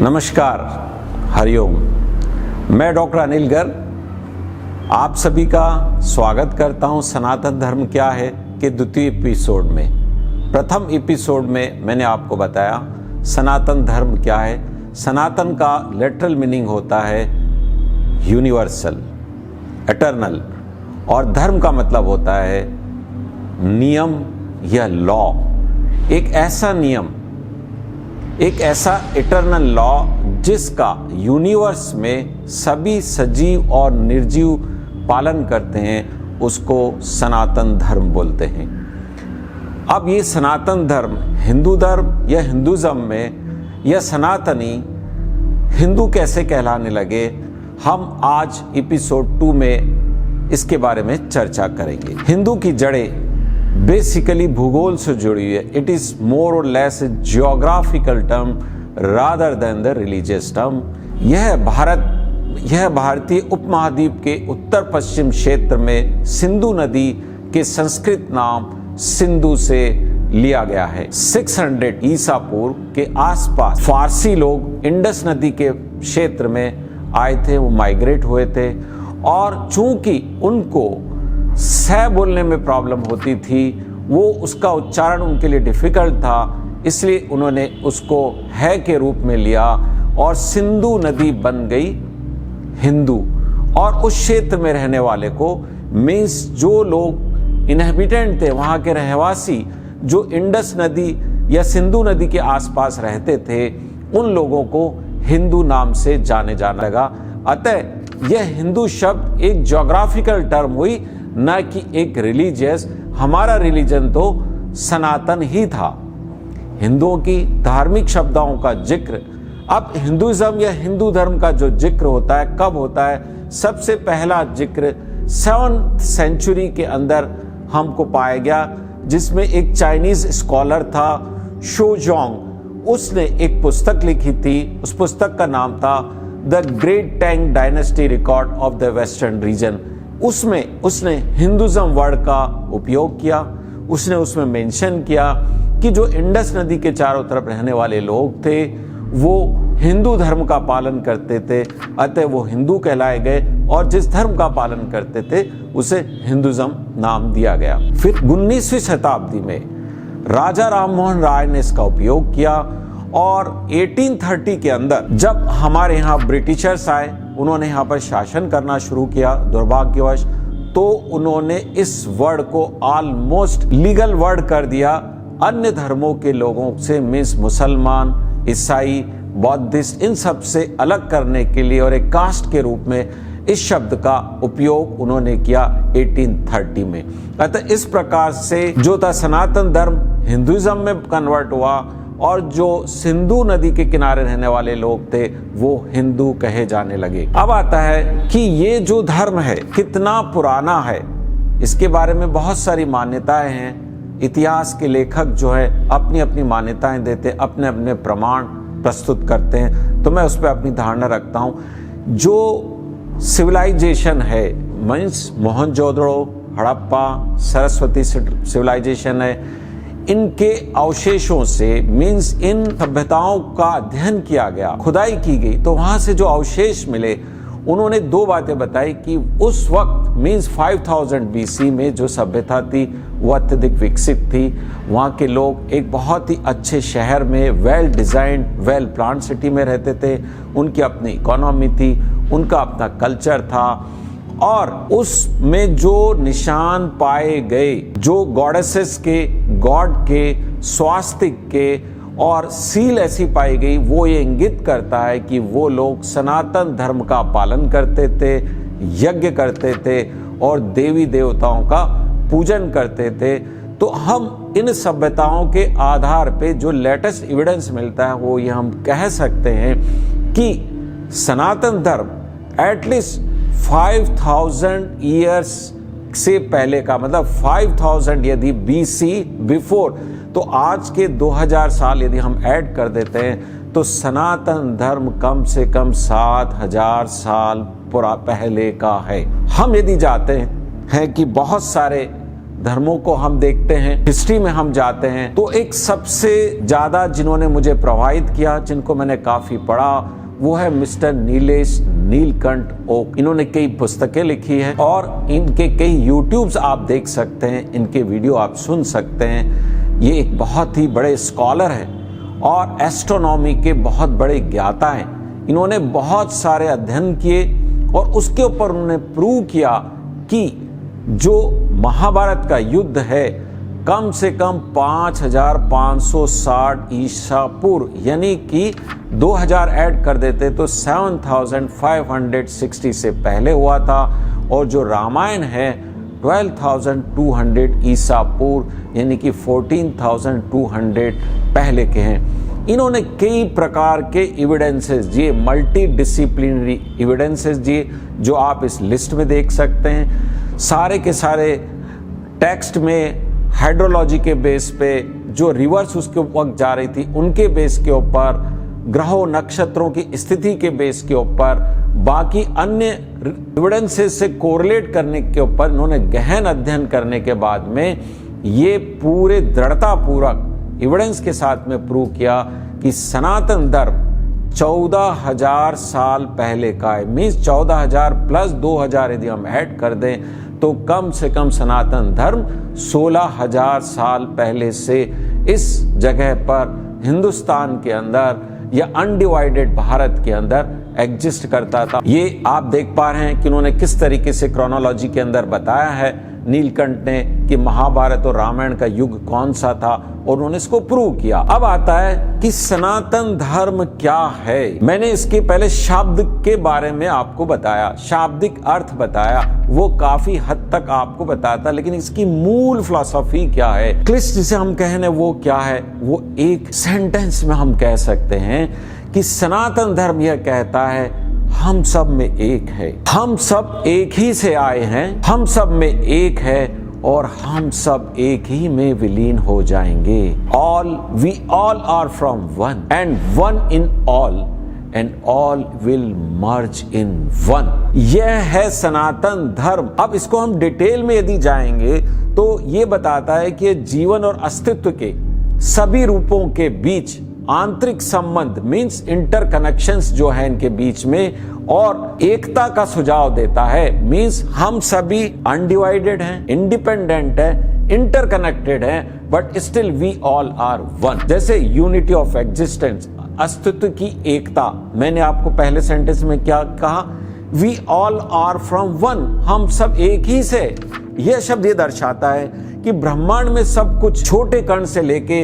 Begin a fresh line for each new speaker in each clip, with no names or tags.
नमस्कार, हरिओम। मैं डॉक्टर अनिल गर्ग आप सभी का स्वागत करता हूं सनातन धर्म क्या है के द्वितीय एपिसोड में। प्रथम एपिसोड में मैंने आपको बताया सनातन धर्म क्या है। सनातन का लिटरल मीनिंग होता है यूनिवर्सल, एटर्नल, और धर्म का मतलब होता है नियम या लॉ। एक ऐसा नियम, एक ऐसा इटर्नल लॉ जिसका यूनिवर्स में सभी सजीव और निर्जीव पालन करते हैं, उसको सनातन धर्म बोलते हैं। अब ये सनातन धर्म हिंदू धर्म या हिंदुज़म में या सनातनी हिंदू कैसे कहलाने लगे, हम आज एपिसोड 2 में इसके बारे में चर्चा करेंगे। हिंदू की जड़ें बेसिकली भूगोल से जुड़ी हुई है। इट इज मोर और less geographical term rather than the religious term. यह भारतीय उपमहाद्वीप के उत्तर पश्चिम क्षेत्र में सिंधु नदी के संस्कृत नाम सिंधु से लिया गया है। 600 ईसा पूर्व के आसपास फारसी लोग इंडस नदी के क्षेत्र में आए थे, वो माइग्रेट हुए थे, और चूंकि उनको सह बोलने में प्रॉब्लम होती थी, वो उसका उच्चारण उनके लिए डिफिकल्ट था, इसलिए उन्होंने उसको है के रूप में लिया और सिंधु नदी बन गई हिंदू। और उस क्षेत्र में रहने वाले को मीन्स जो लोग इनहेबिटेंट थे, वहाँ के रहवासी जो इंडस नदी या सिंधु नदी के आसपास रहते थे, उन लोगों को हिंदू नाम से जाने जाने लगा। अतः यह हिंदू शब्द एक ज्योग्राफिकल टर्म हुई, न कि एक रिलीजियस। हमारा रिलीजन तो सनातन ही था। हिंदुओं की धार्मिक शब्दाओं का जिक्र, अब हिंदुइज्म या हिंदू धर्म का जो जिक्र होता है, कब होता है? सबसे पहला जिक्र 7th सेंचुरी के अंदर हमको पाया गया, जिसमें एक चाइनीज स्कॉलर था शोजोंग। उसने एक पुस्तक लिखी थी। उस पुस्तक का नाम था the great Tang dynasty record of the western region. उसमें उसने हिंदुज़म वर्ड का उपयोग किया। उसने उसमें मेंशन किया कि जो इंडस नदी के चारों तरफ रहने वाले लोग थे, वो हिंदू धर्म का पालन करते थे, अतः वो हिंदू कहलाए गए, और जिस धर्म का पालन करते थे उसे हिंदुज़म नाम दिया गया। फिर 19वीं शताब्दी में राजा राममोहन राय ने इसका उपयोग किया, और 1830 के अंदर जब हमारे यहाँ ब्रिटिशर्स आए, उन्होंने यहाँ पर शासन करना शुरू किया दुर्भाग्यवश, तो उन्होंने इस वर्ड को ऑलमोस्ट लीगल वर्ड कर दिया अन्य धर्मों के लोगों से, मीन्स मुसलमान, ईसाई, बौद्धिस्ट, इन सब से अलग करने के लिए, और एक कास्ट के रूप में इस शब्द का उपयोग उन्होंने किया 1830 में। अतः इस प्रकार से जो था सनातन धर्म हिंदुइज्म में कन्वर्ट हुआ, और जो सिंधु नदी के किनारे रहने वाले लोग थे वो हिंदू कहे जाने लगे। अब आता है कि ये जो धर्म है कितना पुराना है, इसके बारे में बहुत सारी मान्यताएं हैं। इतिहास के लेखक जो है अपनी अपनी मान्यताएं देते, अपने अपने प्रमाण प्रस्तुत करते हैं, तो मैं उस पर अपनी धारणा रखता हूँ। जो सिविलाइजेशन है, मीन्स मोहनजोदड़ो, हड़प्पा, सरस्वती सिविलाइजेशन है, इनके अवशेषों से, मीन्स इन सभ्यताओं का अध्ययन किया गया, खुदाई की गई, तो वहां से जो अवशेष मिले, उन्होंने 2 बातें बताई कि उस वक्त मीन्स 5000 BC में जो सभ्यता थी वो अत्यधिक विकसित थी। वहाँ के लोग एक बहुत ही अच्छे शहर में, well designed, well planned city में रहते थे। उनकी अपनी इकोनॉमी थी, उनका अपना कल्चर था, और उसमें जो निशान पाए गए, जो गॉडेसेस के, गॉड के, स्वास्तिक के और सील ऐसी पाई गई, वो ये इंगित करता है कि वो लोग सनातन धर्म का पालन करते थे, यज्ञ करते थे और देवी देवताओं का पूजन करते थे। तो हम इन सभ्यताओं के आधार पे जो लेटेस्ट एविडेंस मिलता है, वो ये हम कह सकते हैं कि सनातन धर्म एटलीस्ट 5000 ईयर्स से पहले का, मतलब 5000 यदि BC बिफोर, तो आज के 2000 साल यदि हम ऐड कर देते हैं, तो सनातन धर्म कम से कम 7000 साल पहले का है। हम यदि जाते हैं कि बहुत सारे धर्मों को हम देखते हैं, हिस्ट्री में हम जाते हैं, तो एक सबसे ज्यादा जिन्होंने मुझे प्रभावित किया, जिनको मैंने काफी पढ़ा, वो है मिस्टर नीलेश नीलकंठ ओक। इन्होंने कई पुस्तकें लिखी हैं और इनके कई यूट्यूब्स आप देख सकते हैं, इनके वीडियो आप सुन सकते हैं। ये एक बहुत ही बड़े स्कॉलर हैं और एस्ट्रोनॉमी के बहुत बड़े ज्ञाता हैं। इन्होंने बहुत सारे अध्ययन किए और उसके ऊपर उन्होंने प्रूव किया कि जो महाभारत का युद्ध है कम से कम 5560 ईसा पूर्व, यानी कि 2000 ऐड कर देते तो 7560 से पहले हुआ था, और जो रामायण है 12,200 ईसा पूर्व, यानी कि 14,200 पहले के हैं। इन्होंने कई प्रकार के एविडेंसेस दिए, मल्टी डिसिप्लिनरी एविडेंसेस दिए, जो आप इस लिस्ट में देख सकते हैं। सारे के सारे टेक्स्ट में हाइड्रोलॉजी के बेस पे, जो रिवर्स उसके वक्त जा रही थी उनके बेस के ऊपर, ग्रहों नक्षत्रों की स्थिति के बेस के ऊपर, बाकी अन्य एविडेंसेस से कोरिलेट करने के ऊपर इन्होंने गहन अध्ययन करने के बाद में ये पूरे दृढ़तापूर्वक एविडेंस के साथ में प्रूव किया कि सनातन धर्म 14,000 साल पहले का है। मीन्स 14,000 प्लस 2,000 यदि हम ऐड कर दें तो कम से कम सनातन धर्म 16,000 साल पहले से इस जगह पर हिंदुस्तान के अंदर या अनडिवाइडेड भारत के अंदर एग्जिस्ट करता था। ये आप देख पा रहे हैं कि उन्होंने किस तरीके से क्रोनोलॉजी के अंदर बताया है नीलकंठ ने कि महाभारत और रामायण का युग कौन सा था, और उन्होंने इसको प्रूव किया। अब आता है कि सनातन धर्म क्या है। मैंने इसके पहले शब्द के बारे में आपको बताया, शाब्दिक अर्थ बताया, वो काफी हद तक आपको बताता, लेकिन इसकी मूल फिलॉसफी क्या है, क्लिष्ट जिसे हम कहने वो क्या है, वो एक सेंटेंस में हम कह सकते हैं कि सनातन धर्म यह कहता है हम सब में एक है, हम सब एक ही से आए हैं, हम सब में एक है और हम सब एक ही में विलीन हो जाएंगे। We all are from one and one in all and all will merge in one. यह है सनातन धर्म। अब इसको हम डिटेल में यदि जाएंगे तो ये बताता है कि जीवन और अस्तित्व के सभी रूपों के बीच आंतरिक संबंध मींस इंटरकनेक्शंस जो है इनके बीच में, और एकता का सुझाव देता है। मींस हम सभी अनडिवाइडेड हैं, इंडिपेंडेंट हैं, इंटरकनेक्टेड हैं, but still we all are one. जैसे यूनिटी ऑफ एग्जिस्टेंस, अस्तित्व की एकता। मैंने आपको पहले सेंटेंस में क्या कहा, we all are from one, हम सब एक ही से। यह शब्द ये दर्शाता है कि ब्रह्मांड में सब कुछ छोटे कण से लेके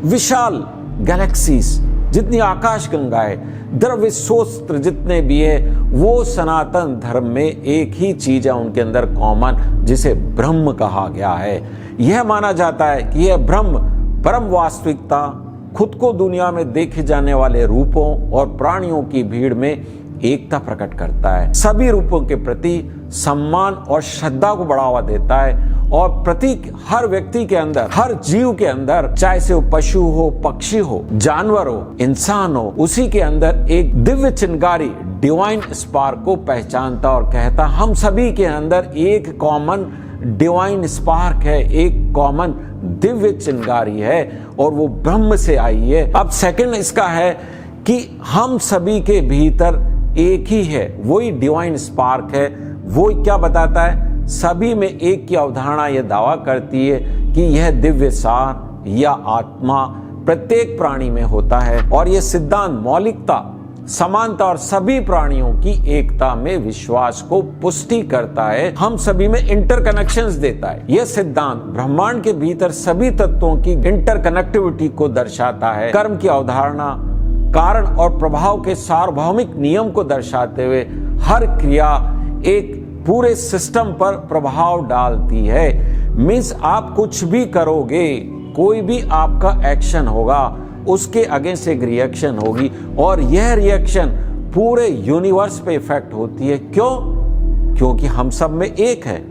विशाल गैलेक्सीज, जितनी आकाश गंगाएं, द्रव्य स्रोत जितने भी है, वो सनातन धर्म में एक ही चीज है उनके अंदर कॉमन, जिसे ब्रह्म कहा गया है। यह माना जाता है कि यह ब्रह्म परम वास्तविकता खुद को दुनिया में देखे जाने वाले रूपों और प्राणियों की भीड़ में एकता प्रकट करता है, सभी रूपों के प्रति सम्मान और श्रद्धा को बढ़ावा देता है, और प्रतीक हर व्यक्ति के अंदर, हर जीव के अंदर, चाहे से वो पशु हो, पक्षी हो, जानवर हो, इंसान हो, उसी के अंदर एक दिव्य चिंगारी, डिवाइन स्पार्क को पहचानता और कहता हम सभी के अंदर एक कॉमन डिवाइन स्पार्क है, एक कॉमन दिव्य चिंगारी है, और वो ब्रह्म से आई है। अब सेकंड इसका है कि हम सभी के भीतर एक ही है, वही डिवाइन स्पार्क है। वो क्या बताता है, सभी में एक की अवधारणा यह दावा करती है कि यह दिव्य सार या आत्मा प्रत्येक प्राणी में होता है, और यह सिद्धांत मौलिकता, समानता और सभी प्राणियों की एकता में विश्वास को पुष्टि करता है, हम सभी में इंटरकनेक्शंस देता है। यह सिद्धांत ब्रह्मांड के भीतर सभी तत्वों की इंटरकनेक्टिविटी को दर्शाता है। कर्म की अवधारणा कारण और प्रभाव के सार्वभौमिक नियम को दर्शाते हुए हर क्रिया एक पूरे सिस्टम पर प्रभाव डालती है। मीन्स आप कुछ भी करोगे, कोई भी आपका एक्शन होगा, उसके अगेंस्ट एक रिएक्शन होगी, और यह रिएक्शन पूरे यूनिवर्स पे इफेक्ट होती है। क्यों? क्योंकि हम सब में एक है,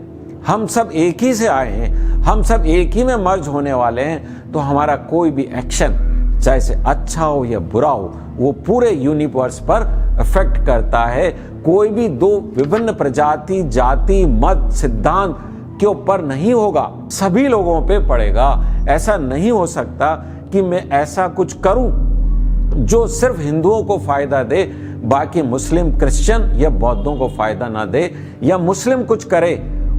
हम सब एक ही से आए हैं, हम सब एक ही में मर्ज होने वाले हैं। तो हमारा कोई भी एक्शन, चाहे से अच्छा हो या बुरा हो, वो पूरे यूनिवर्स पर इफेक्ट करता है। कोई भी दो विभिन्न प्रजाति, जाति, मत, सिद्धांत के ऊपर नहीं होगा, सभी लोगों पे पड़ेगा। ऐसा नहीं हो सकता कि मैं ऐसा कुछ करूं जो सिर्फ हिंदुओं को फायदा दे, बाकी मुस्लिम, क्रिश्चियन या बौद्धों को फायदा ना दे, या मुस्लिम कुछ करे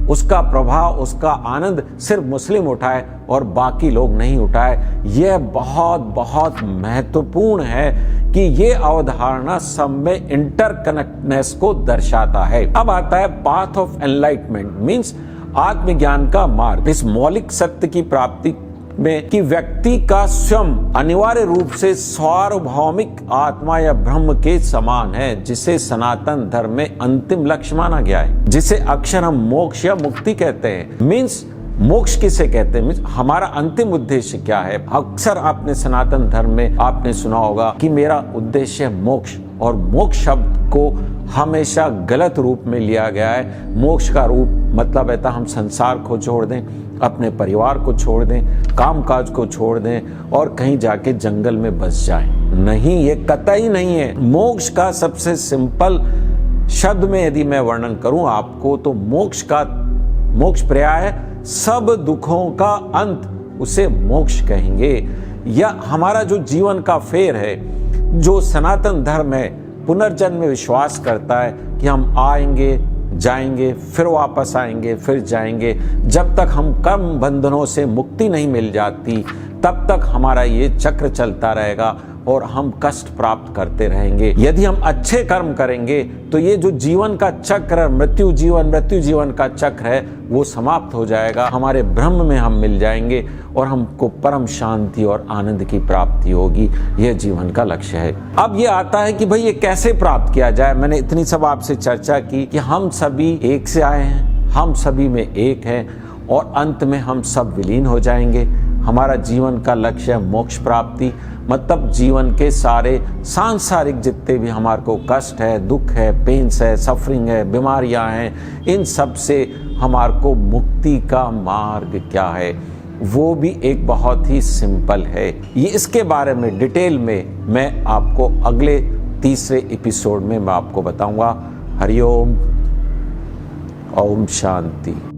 उसका प्रभाव, उसका आनंद सिर्फ मुस्लिम उठाए और बाकी लोग नहीं उठाए। यह बहुत बहुत महत्वपूर्ण है कि ये अवधारणा सब में इंटरकनेक्टनेस को दर्शाता है। अब आता है पाथ ऑफ एनलाइटमेंट, मीन्स आत्मज्ञान का मार्ग। इस मौलिक सत्य की प्राप्ति में कि व्यक्ति का स्वयं अनिवार्य रूप से सार्वभौमिक आत्मा या ब्रह्म के समान है, जिसे सनातन धर्म में अंतिम लक्ष्य माना गया है, जिसे अक्षर हम मोक्ष या मुक्ति कहते हैं। मीन्स मोक्ष किसे कहते हैं, मीन्स हमारा अंतिम उद्देश्य क्या है। अक्सर आपने सनातन धर्म में आपने सुना होगा कि मेरा उद्देश्य है मोक्ष, और मोक्ष शब्द को हमेशा गलत रूप में लिया गया है। मोक्ष का रूप मतलब है हम संसार को छोड़ दें, अपने परिवार को छोड़ दें, कामकाज को छोड़ दें और कहीं जाके जंगल में बस जाएं। नहीं, ये कतई नहीं है। मोक्ष का सबसे सिंपल शब्द में यदि मैं वर्णन करूं आपको, तो मोक्ष पर्याय है सब दुखों का अंत, उसे मोक्ष कहेंगे। या हमारा जो जीवन का फेर है, जो सनातन धर्म है, पुनर्जन्म में विश्वास करता है कि हम आएंगे, जाएंगे, फिर वापस आएंगे, फिर जाएंगे। जब तक हम कर्म बंधनों से मुक्ति नहीं मिल जाती, तब तक हमारा ये चक्र चलता रहेगा और हम कष्ट प्राप्त करते रहेंगे। यदि हम अच्छे कर्म करेंगे तो ये जो जीवन का चक्र, मृत्यु जीवन का चक्र है, वो समाप्त हो जाएगा। हमारे ब्रह्म में हम मिल जाएंगे और हमको परम शांति और आनंद की प्राप्ति होगी। यह जीवन का लक्ष्य है। अब ये आता है कि भाई ये कैसे प्राप्त किया जाए। मैंने इतनी सब आपसे चर्चा की कि हम सभी एक से आए हैं, हम सभी में एक हैं और अंत में हम सब विलीन हो जाएंगे। हमारा जीवन का लक्ष्य है मोक्ष प्राप्ति, मतलब जीवन के सारे सांसारिक जितने भी हमारे को कष्ट है, दुख है, पेन्स है, सफरिंग है, बीमारियां हैं, इन सब से हमारे को मुक्ति का मार्ग क्या है, वो भी एक बहुत ही सिंपल है। ये इसके बारे में डिटेल में मैं आपको अगले तीसरे एपिसोड में मैं आपको बताऊंगा। हरिओम, ओम शांति।